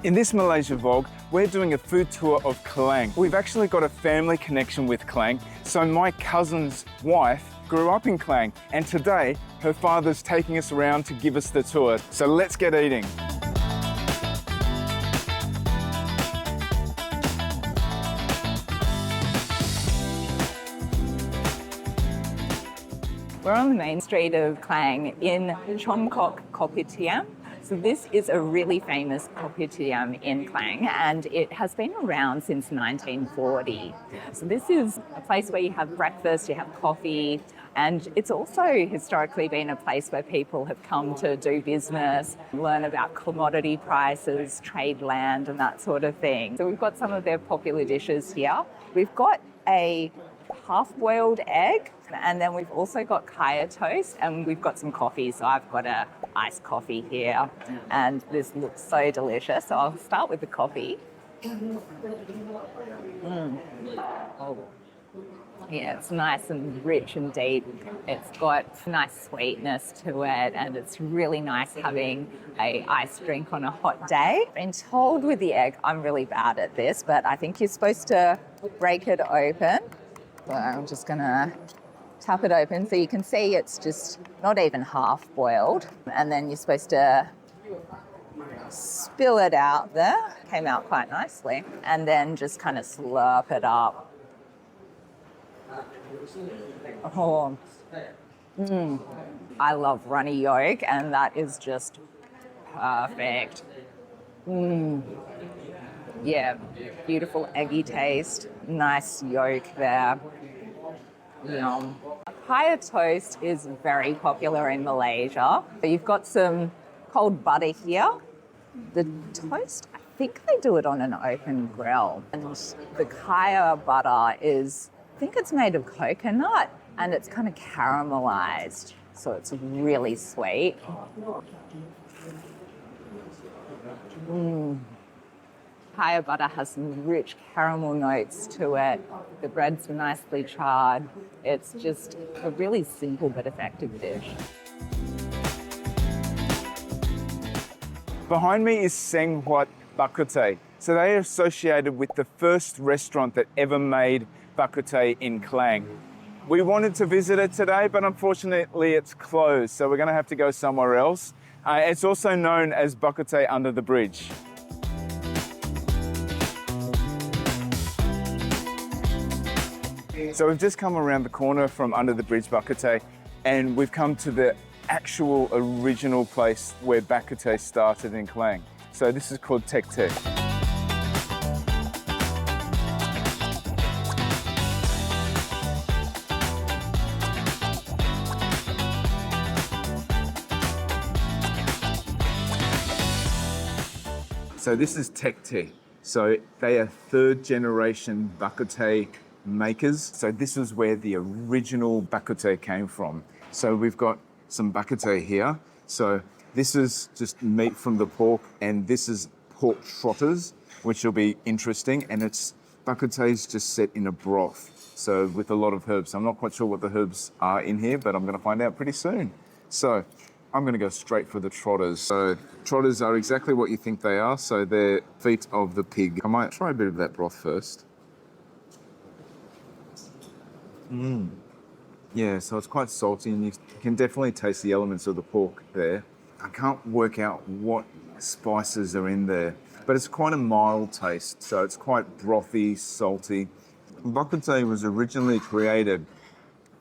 In this Malaysia vlog, we're doing a food tour of Klang. We've actually got a family connection with Klang, so my cousin's wife grew up in Klang, and today her father's taking us around to give us the tour. So let's get eating. We're on the main street of Klang in Chong Kopitiam. So this is a really famous Kopitiam in Klang, and it has been around since 1940. So this is a place where you have breakfast, you have coffee, and it's also historically been a place where people have come to do business, learn about commodity prices, trade land, and that sort of thing. So we've got some of their popular dishes here. We've got a half-boiled egg, and then we've also got kaya toast, and we've got some coffee. So I've got a iced coffee here, and this looks so delicious. So I'll start with the coffee. Oh. Yeah, it's nice and rich and deep. It's got nice sweetness to it, and it's really nice having a iced drink on a hot day. I've been told with the egg, I'm really bad at this, but I think you're supposed to break it open. So I'm just gonna tap it open so you can see it's just not even half boiled. And then you're supposed to spill it out there. Came out quite nicely. And then just kind of slurp it up. Oh, I love runny yolk, and that is just perfect. Yeah, beautiful eggy taste, nice yolk there. Yum. Kaya toast is very popular in Malaysia. You've got some cold butter here. The toast, I think they do it on an open grill. And the kaya butter is, I think it's made of coconut, and it's kind of caramelized. So it's really sweet. Kaya butter has some rich caramel notes to it. The bread's nicely charred. It's just a really simple but effective dish. Behind me is Seng Huat Bak Kut Teh. So they are associated with the first restaurant that ever made Bak Kut Teh in Klang. We wanted to visit it today, but unfortunately it's closed, so we're going to have to go somewhere else. It's also known as Bak Kut Teh under the bridge. So we've just come around the corner from under the bridge Bak Kut Teh, and we've come to the actual original place where Bak Kut Teh started in Klang. So this is called Teck. So this is Teck. So they are third generation Bak Kut Teh makers. So this is where the original Bak Kut Teh came from. So we've got some Bak Kut Teh here. So this is just meat from the pork, and this is pork trotters, which will be interesting. And it's Bak Kut Teh is just set in a broth, so with a lot of herbs. I'm not quite sure what the herbs are in here, but I'm going to find out pretty soon. So I'm going to go straight for the trotters. So trotters are exactly what you think they are. So they're feet of the pig. I might try a bit of that broth first. Yeah, so it's quite salty, and you can definitely taste the elements of the pork there. I can't work out what spices are in there, but it's quite a mild taste, so it's quite brothy, salty. Bak Kut Teh was originally created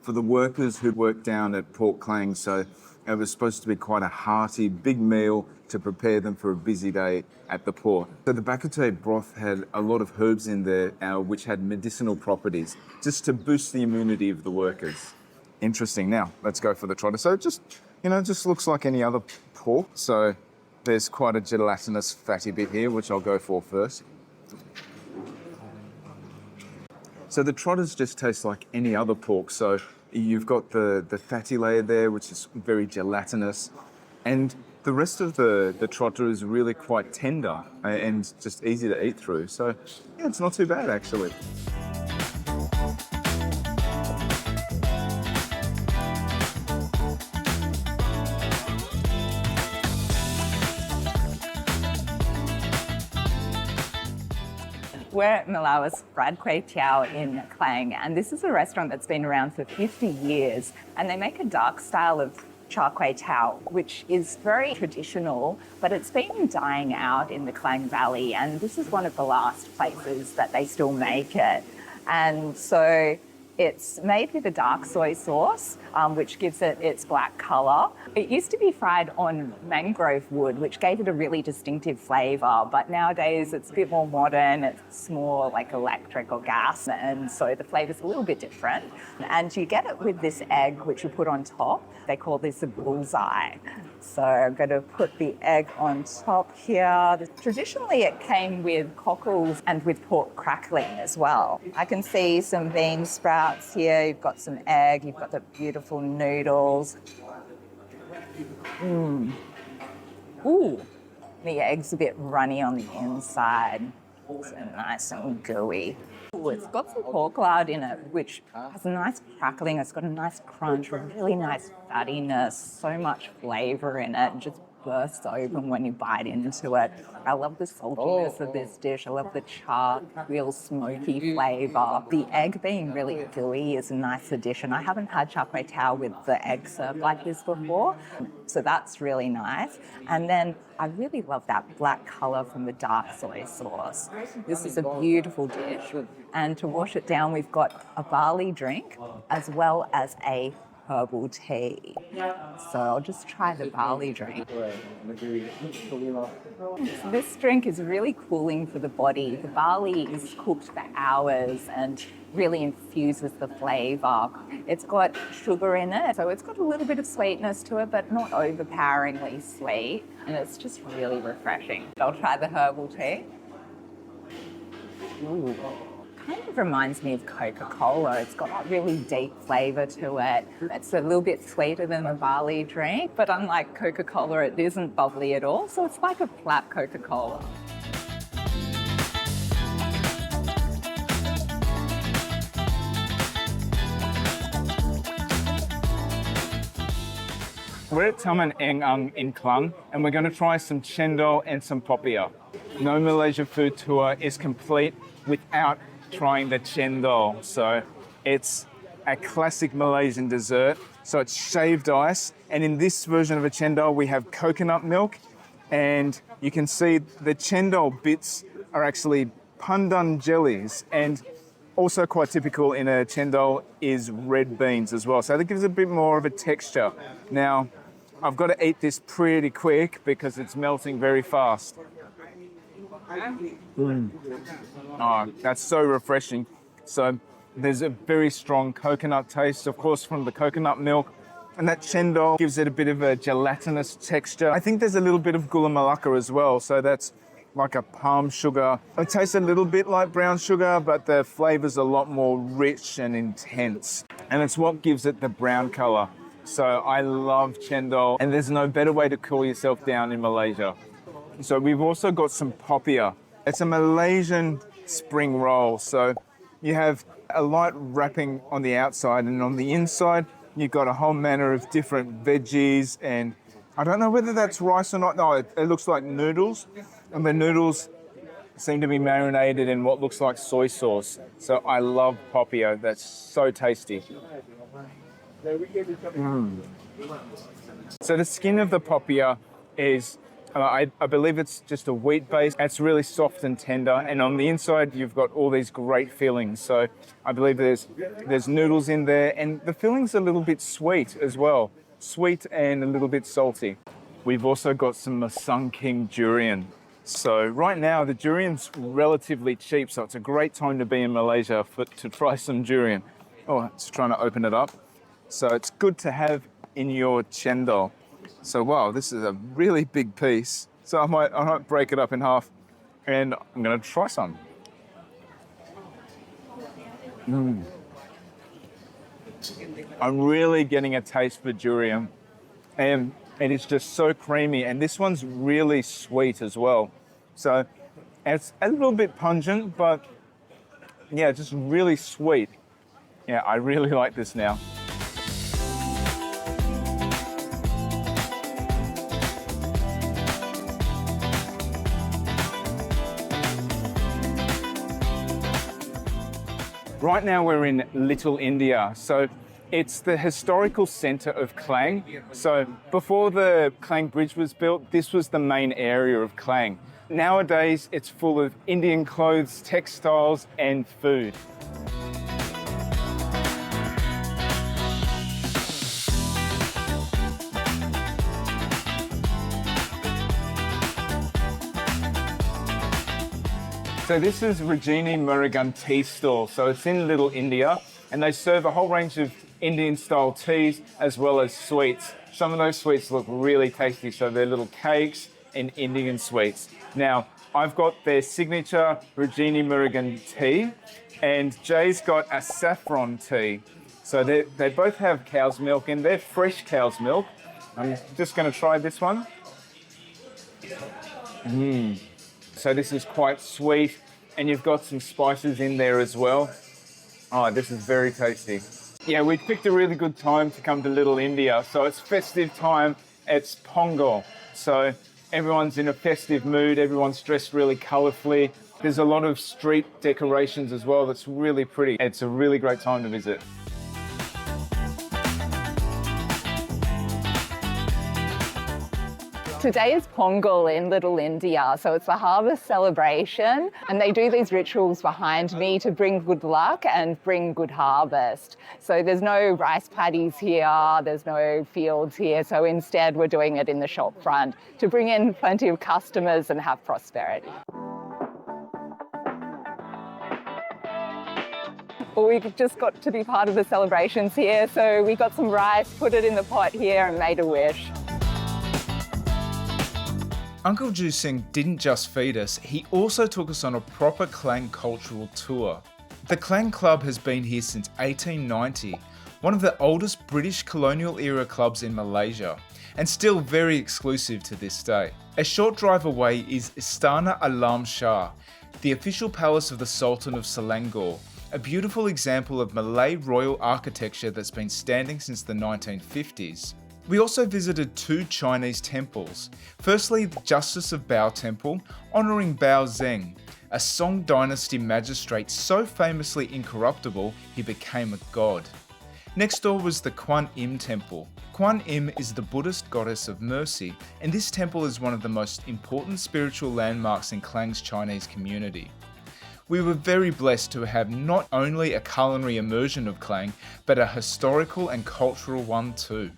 for the workers who worked down at Port Klang, so it was supposed to be quite a hearty, big meal to prepare them for a busy day at the port. So the Bak Kut Teh broth had a lot of herbs in there, which had medicinal properties, just to boost the immunity of the workers. Interesting. Now, let's go for the trotter. So it just looks like any other pork. So there's quite a gelatinous fatty bit here, which I'll go for first. So the trotters just taste like any other pork. So you've got the fatty layer there, which is very gelatinous. And the rest of the trotter is really quite tender and just easy to eat through. So yeah, it's not too bad actually. we're at Melawis Fried Kuey Teow in Klang, and this is a restaurant that's been around for 50 years, and they make a dark style of Char Kway Teow, which is very traditional, but it's been dying out in the Klang Valley, and this is one of the last places that they still make it. And so it's made with a dark soy sauce, which gives it its black colour. It used to be fried on mangrove wood, which gave it a really distinctive flavour, but nowadays it's a bit more modern, it's more like electric or gas, and so the flavour's a little bit different. And you get it with this egg, which you put on top. They call this a bullseye. So I'm going to put the egg on top here. Traditionally, it came with cockles and with pork crackling as well. I can see some bean sprouts here. You've got some egg. You've got the beautiful noodles. Ooh, the egg's a bit runny on the inside. So nice and gooey. Ooh, it's got some pork lard in it, which has a nice crackling. It's got a nice crunch, really nice fattiness, so much flavour in it. It just bursts open when you bite into it. I love the saltiness of this dish. I love the char, real smoky flavour. The egg being really gooey is a nice addition. I haven't had char kway teow with the egg served like this before, so that's really nice. And then I really love that black colour from the dark soy sauce. This is a beautiful dish. And to wash it down, we've got a barley drink as well as a herbal tea. So I'll just try the barley drink. This drink is really cooling for the body. The barley is cooked for hours and really infuses the flavour. It's got sugar in it, so it's got a little bit of sweetness to it, but not overpoweringly sweet. And it's just really refreshing. I'll try the herbal tea. Ooh. Kind of reminds me of Coca-Cola. It's got a really deep flavour to it. It's a little bit sweeter than the barley drink, but unlike Coca-Cola, it isn't bubbly at all. So it's like a flat Coca-Cola. We're at Taman in Klang, and we're going to try some Cendol and some Popiah. No Malaysia food tour is complete without trying the Cendol. So it's a classic Malaysian dessert. So it's shaved ice, and in this version of a Cendol we have coconut milk, and you can see the Cendol bits are actually pandan jellies, and also quite typical in a Cendol is red beans as well. So that gives it a bit more of a texture. Now, I've got to eat this pretty quick because it's melting very fast. Oh, that's so refreshing. So there's a very strong coconut taste, of course, from the coconut milk. And that Cendol gives it a bit of a gelatinous texture. I think there's a little bit of gula melaka as well. So that's like a palm sugar. It tastes a little bit like brown sugar, but the flavor's a lot more rich and intense. And it's what gives it the brown color. So I love Cendol, and there's no better way to cool yourself down in Malaysia. So we've also got some Popiah. It's a Malaysian spring roll. So you have a light wrapping on the outside, and on the inside, you've got a whole manner of different veggies, and I don't know whether that's rice or not. No, it looks like noodles, and the noodles seem to be marinated in what looks like soy sauce. So I love Popiah. That's so tasty. So the skin of the Popiah is, I believe it's just a wheat base. It's really soft and tender, and on the inside you've got all these great fillings. So I believe there's noodles in there, and the filling's a little bit sweet as well. Sweet and a little bit salty. We've also got some Masung King durian. So right now the durian's relatively cheap, so it's a great time to be in Malaysia to try some durian. Oh, it's trying to open it up. So it's good to have in your Cendol. So wow, this is a really big piece. So I might break it up in half, and I'm going to try some. I'm really getting a taste for durian, and it's just so creamy. And this one's really sweet as well. So it's a little bit pungent, but yeah, just really sweet. Yeah, I really like this now. Right now we're in Little India, so it's the historical centre of Klang. So before the Klang Bridge was built, this was the main area of Klang. Nowadays, it's full of Indian clothes, textiles, and food. So this is Rajini Murugan Tea Stall. So it's in Little India, and they serve a whole range of Indian-style teas as well as sweets. Some of those sweets look really tasty, so they're little cakes and Indian sweets. Now, I've got their signature Rajini Murugan tea, and Jay's got a saffron tea. So they both have cow's milk, and they're fresh cow's milk. I'm just going to try this one. So this is quite sweet, and you've got some spices in there as well. Oh, this is very tasty. Yeah, we picked a really good time to come to Little India. So it's festive time, it's Pongal. So everyone's in a festive mood, everyone's dressed really colourfully. There's a lot of street decorations as well that's really pretty. It's a really great time to visit. Today is Pongal in Little India, so it's a harvest celebration, and they do these rituals behind me to bring good luck and bring good harvest. So there's no rice paddies here, there's no fields here, so instead we're doing it in the shop front to bring in plenty of customers and have prosperity. Well, we just got to be part of the celebrations here, so we got some rice, put it in the pot here and made a wish. Uncle Ju Singh didn't just feed us, he also took us on a proper Klang cultural tour. The Klang Club has been here since 1890, one of the oldest British colonial era clubs in Malaysia, and still very exclusive to this day. A short drive away is Istana Alam Shah, the official palace of the Sultan of Selangor, a beautiful example of Malay royal architecture that's been standing since the 1950s. We also visited two Chinese temples. Firstly, the Justice of Bao Temple, honouring Bao Zeng, a Song dynasty magistrate so famously incorruptible he became a god. Next door was the Kuan Im Temple. Kuan Im is the Buddhist goddess of mercy, and this temple is one of the most important spiritual landmarks in Klang's Chinese community. We were very blessed to have not only a culinary immersion of Klang, but a historical and cultural one too.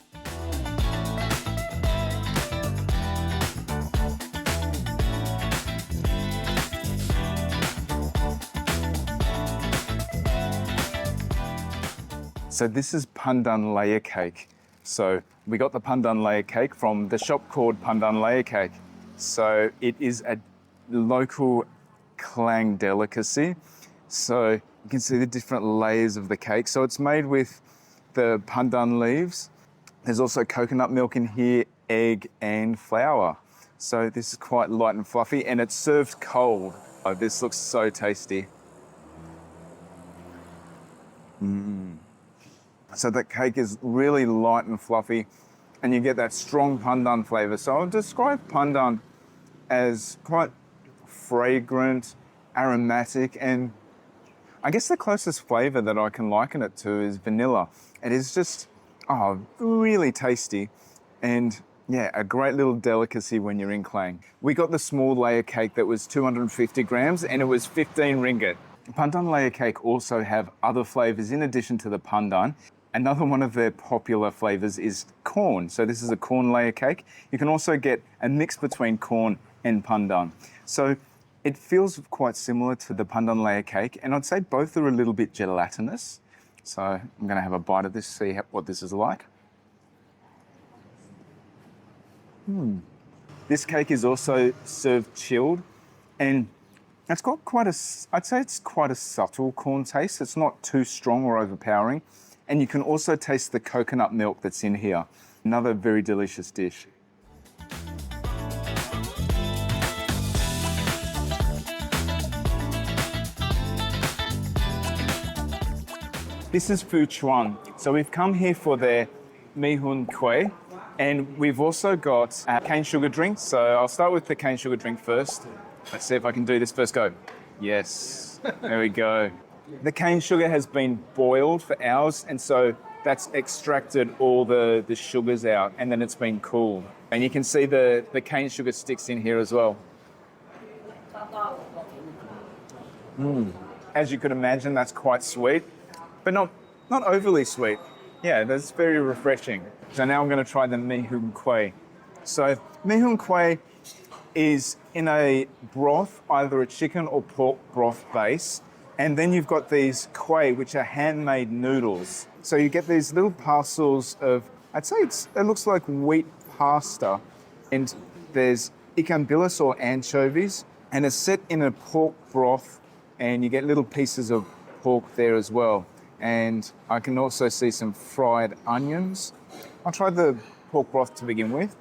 So this is pandan layer cake. So we got the pandan layer cake from the shop called Pandan Layer Cake. So it is a local Klang delicacy. So you can see the different layers of the cake. So it's made with the pandan leaves. There's also coconut milk in here, egg and flour. So this is quite light and fluffy, and it's served cold. Oh, this looks so tasty. So the cake is really light and fluffy, and you get that strong pandan flavour. So I'll describe pandan as quite fragrant, aromatic, and I guess the closest flavour that I can liken it to is vanilla. It is just, really tasty, and yeah, a great little delicacy when you're in Klang. We got the small layer cake that was 250 grams, and it was 15 ringgit. Pandan layer cake also have other flavours in addition to the pandan. Another one of their popular flavours is corn. So this is a corn layer cake. You can also get a mix between corn and pandan. So it feels quite similar to the pandan layer cake, and I'd say both are a little bit gelatinous. So I'm going to have a bite of this, see what this is like. This cake is also served chilled, and it's got I'd say it's quite a subtle corn taste. It's not too strong or overpowering. And you can also taste the coconut milk that's in here. Another very delicious dish. This is Phu Chuan. So we've come here for their mee hun kueh, and we've also got a cane sugar drink. So I'll start with the cane sugar drink first. Let's see if I can do this first go. Yes, there we go. The cane sugar has been boiled for hours, and so that's extracted all the sugars out, and then it's been cooled. And you can see the cane sugar sticks in here as well. As you could imagine, that's quite sweet, but not overly sweet. Yeah, that's very refreshing. So now I'm going to try the mee hoon kuey. So mee hoon kuey is in a broth, either a chicken or pork broth base, and then you've got these kuey, which are handmade noodles. So you get these little parcels of, I'd say it looks like wheat pasta, and there's ikan bilis or anchovies, and it's set in a pork broth, and you get little pieces of pork there as well. And I can also see some fried onions. I'll try the pork broth to begin with.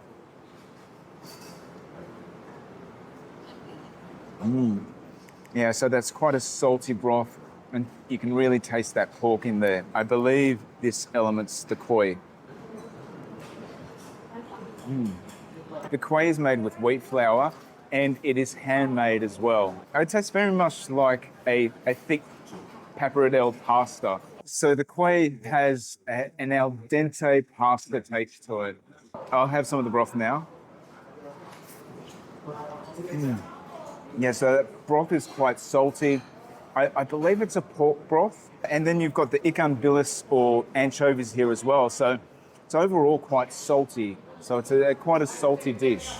Yeah, so that's quite a salty broth, and you can really taste that pork in there. I believe this element's the kuey. The kuey is made with wheat flour, and it is handmade as well. It tastes very much like a thick pappardelle pasta. So the kuey has an al dente pasta taste to it. I'll have some of the broth now. Yeah, so that broth is quite salty. I believe it's a pork broth. And then you've got the ikan bilis or anchovies here as well. So it's overall quite salty. So it's quite a salty dish.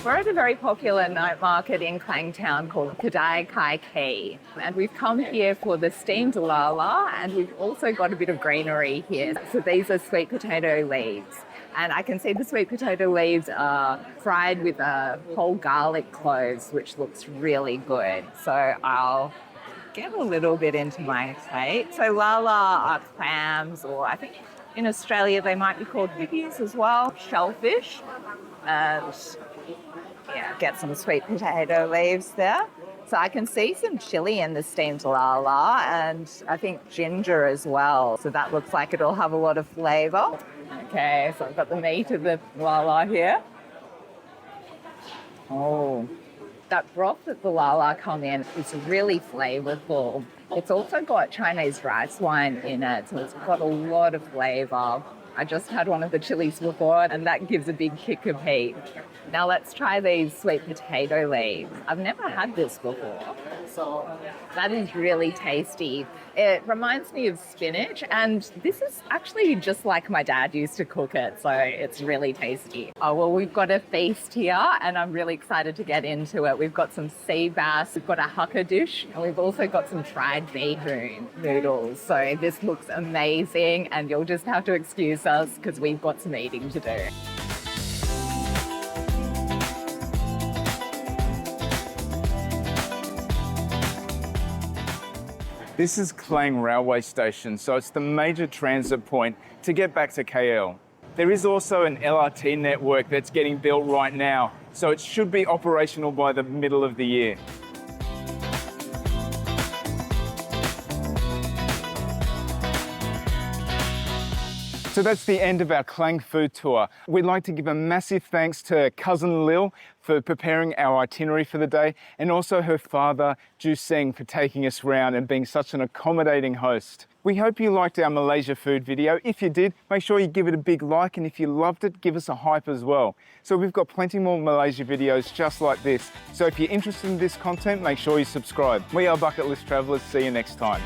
We're at a very popular night market in Klang Town called Kedai Kai Kee. And we've come here for the steamed lala, and we've also got a bit of greenery here. So these are sweet potato leaves. And I can see the sweet potato leaves are fried with whole garlic cloves, which looks really good. So I'll get a little bit into my plate. So lala are clams, or I think in Australia they might be called bibbies as well, shellfish. And yeah, get some sweet potato leaves there. So I can see some chili in the steamed lala, and I think ginger as well. So that looks like it'll have a lot of flavour. Okay, so I've got the meat of the lala here. Oh, that broth that the lala come in is really flavourful. It's also got Chinese rice wine in it, so it's got a lot of flavour. I just had one of the chilies before, and that gives a big kick of heat. Now let's try these sweet potato leaves. I've never had this before, so that is really tasty. It reminds me of spinach, and this is actually just like my dad used to cook it, so it's really tasty. Oh, well, we've got a feast here, and I'm really excited to get into it. We've got some sea bass, we've got a hakka dish, and we've also got some fried mee hoon noodles. So this looks amazing, and you'll just have to excuse us because we've got some eating to do. This is Klang Railway Station, so it's the major transit point to get back to KL. There is also an LRT network that's getting built right now, so it should be operational by the middle of the year. So that's the end of our Klang food tour. We'd like to give a massive thanks to cousin Lil for preparing our itinerary for the day, and also her father, Ju Seng, for taking us around and being such an accommodating host. We hope you liked our Malaysia food video. If you did, make sure you give it a big like, and if you loved it, give us a hype as well. So we've got plenty more Malaysia videos just like this. So if you're interested in this content, make sure you subscribe. We are Bucket List Travellers. See you next time.